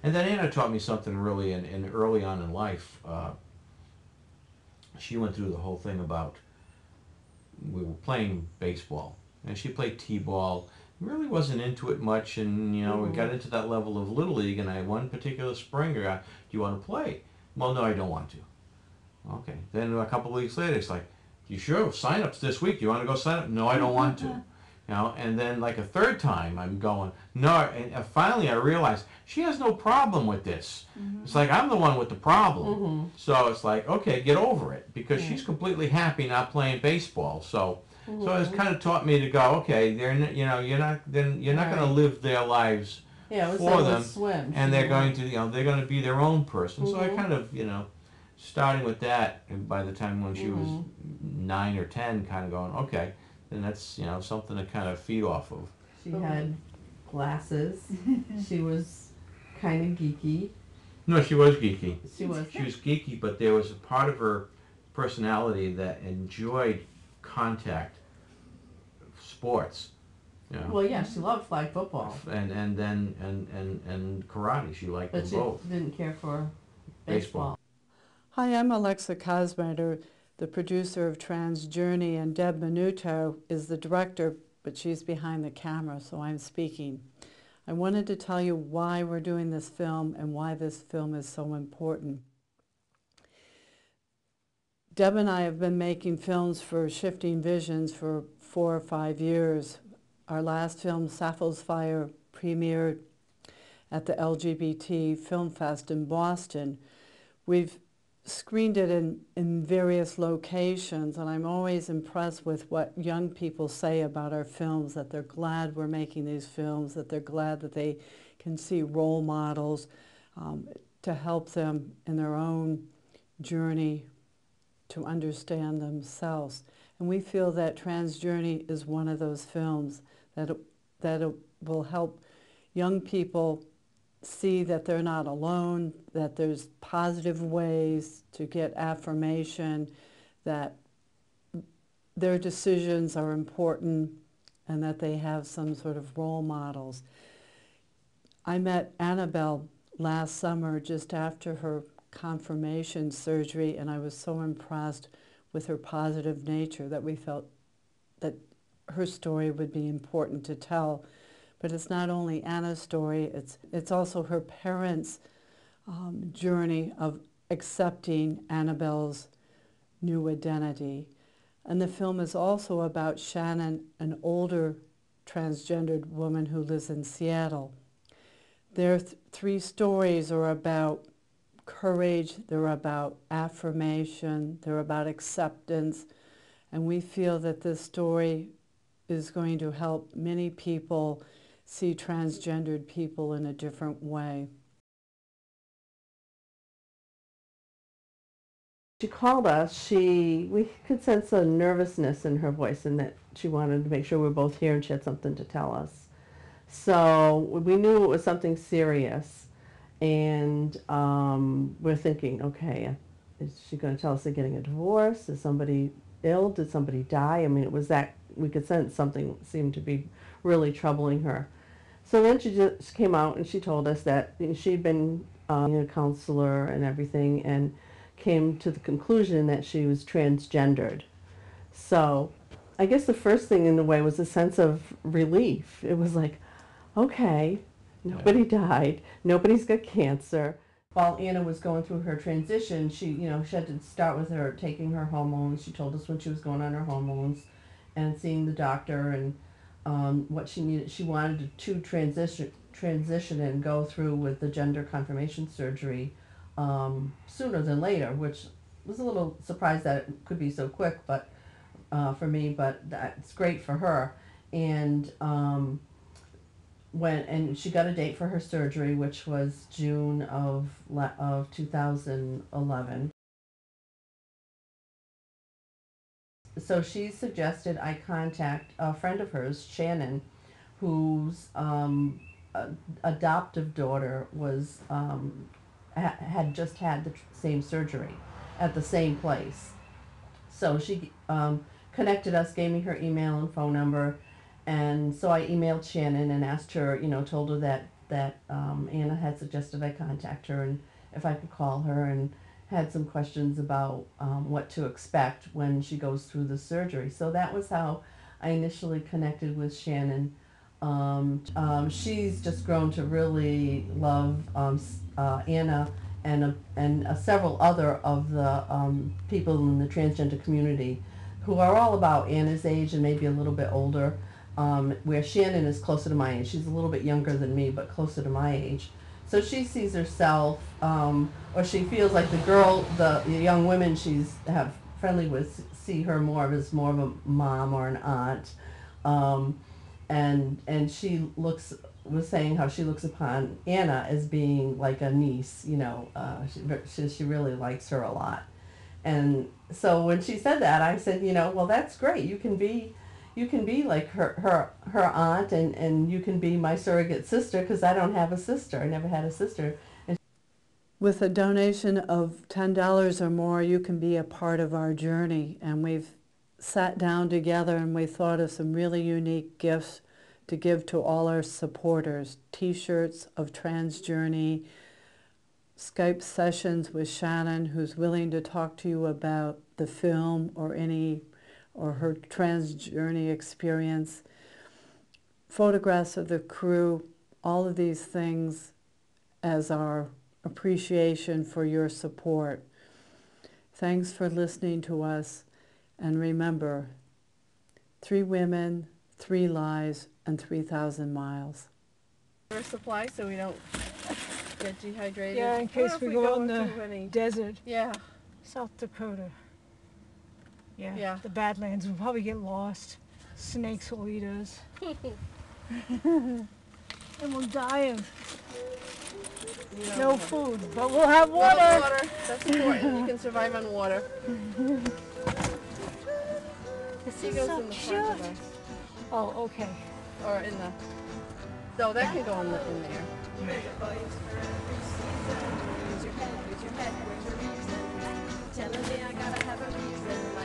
And then Anna taught me something really in early on in life. She went through the whole thing about, we were playing baseball, and she played t-ball. Really wasn't into it much, and we got into that level of little league. And I one particular spring, I got, "Do you want to play?" "Well, no, I don't want to." Okay. Then a couple of weeks later, it's like, "You sure? Sign-ups this week. Do you want to go sign up?" "No, I don't want to." And then like a third time, I'm going, "No." And finally, I realized she has no problem with this. It's like I'm the one with the problem. So it's like, okay, get over it, because she's completely happy not playing baseball. So it's kind of taught me to go, okay, you're not going to live their lives for them, swim, and they're going to they're going to be their own person. So I kind of starting with that, and by the time when she was 9 or 10, kind of going, okay, then that's something to kind of feed off of. She had glasses. She was kind of geeky. No, she was geeky. She was geeky, but there was a part of her personality that enjoyed contact sports. Well, yeah, she loved flag football. And karate. She liked them both. But she didn't care for baseball. Hi, I'm Alexa Cosmander, the producer of TransJourney, and Deb Minuto is the director, but she's behind the camera, so I'm speaking. I wanted to tell you why we're doing this film and why this film is so important. Deb and I have been making films for Shifting Visions for 4 or 5 years. Our last film, Sappho's Fire, premiered at the LGBT Film Fest in Boston. We've screened it in various locations, and I'm always impressed with what young people say about our films, that they're glad we're making these films, that they're glad that they can see role models to help them in their own journey to understand themselves. And we feel that TransJourney is one of those films that it will help young people see that they're not alone, that there's positive ways to get affirmation, that their decisions are important, and that they have some sort of role models. I met Annabelle last summer just after her confirmation surgery, and I was so impressed with her positive nature that we felt that her story would be important to tell. But it's not only Anna's story, it's also her parents' journey of accepting Annabelle's new identity. And the film is also about Shannon, an older transgendered woman who lives in Seattle. Their 3 stories are about courage, they're about affirmation, they're about acceptance, and we feel that this story is going to help many people see transgendered people in a different way. She called us. We could sense a nervousness in her voice, and that she wanted to make sure we were both here and she had something to tell us. So we knew it was something serious, and we're thinking, okay, is she going to tell us they're getting a divorce? Is somebody ill? Did somebody die? I mean, it was that we could sense something seemed to be really troubling her. So then she just came out and she told us that she'd been a counselor and everything, and came to the conclusion that she was transgendered. So I guess the first thing in a way was a sense of relief. It was like, okay, nobody died, nobody's got cancer. While Anna was going through her transition, she had to start with her taking her hormones. She told us when she was going on her hormones and seeing the doctor, and what she needed. She wanted to transition and go through with the gender confirmation surgery sooner than later, which was a little surprised that it could be so quick, but for me, but that's great for her. And and she got a date for her surgery, which was June of 2011. So she suggested I contact a friend of hers, Shannon, whose adoptive daughter was had just had the same surgery at the same place. So she connected us, gave me her email and phone number, and so I emailed Shannon and asked her, told her that that Anna had suggested I contact her and if I could call her, and had some questions about what to expect when she goes through the surgery. So that was how I initially connected with Shannon. She's just grown to really love Anna and several other of the people in the transgender community who are all about Anna's age and maybe a little bit older, where Shannon is closer to my age. She's a little bit younger than me, but closer to my age. So she sees herself, or she feels like the young women she's friendly with see her more as more of a mom or an aunt. And she was saying how she looks upon Anna as being like a niece, you know, she really likes her a lot. And so when she said that, I said, you know, well, that's great. You can be like her aunt, and you can be my surrogate sister, because I don't have a sister. I never had a sister. And with a donation of $10 or more, you can be a part of our journey. And we've sat down together and we thought of some really unique gifts to give to all our supporters. T-shirts of TransJourney, Skype sessions with Shannon, who's willing to talk to you about the film or her TransJourney experience, photographs of the crew, all of these things as our appreciation for your support. Thanks for listening to us, and remember, 3 women, 3 lives, and 3,000 miles. our supply so we don't get dehydrated. Yeah, in case we go in the desert. Yeah. South Dakota. Yeah, Yeah. the Badlands. We'll probably get lost. Snakes will eat us. And we'll die of no food, but we'll have water. Water, that's important. You can survive on water. This She is goes so in the cute. front of us. Oh, okay. Or in the... So that can go in there. Use your head, use your head, where's your reason? Telling me I gotta have a reason.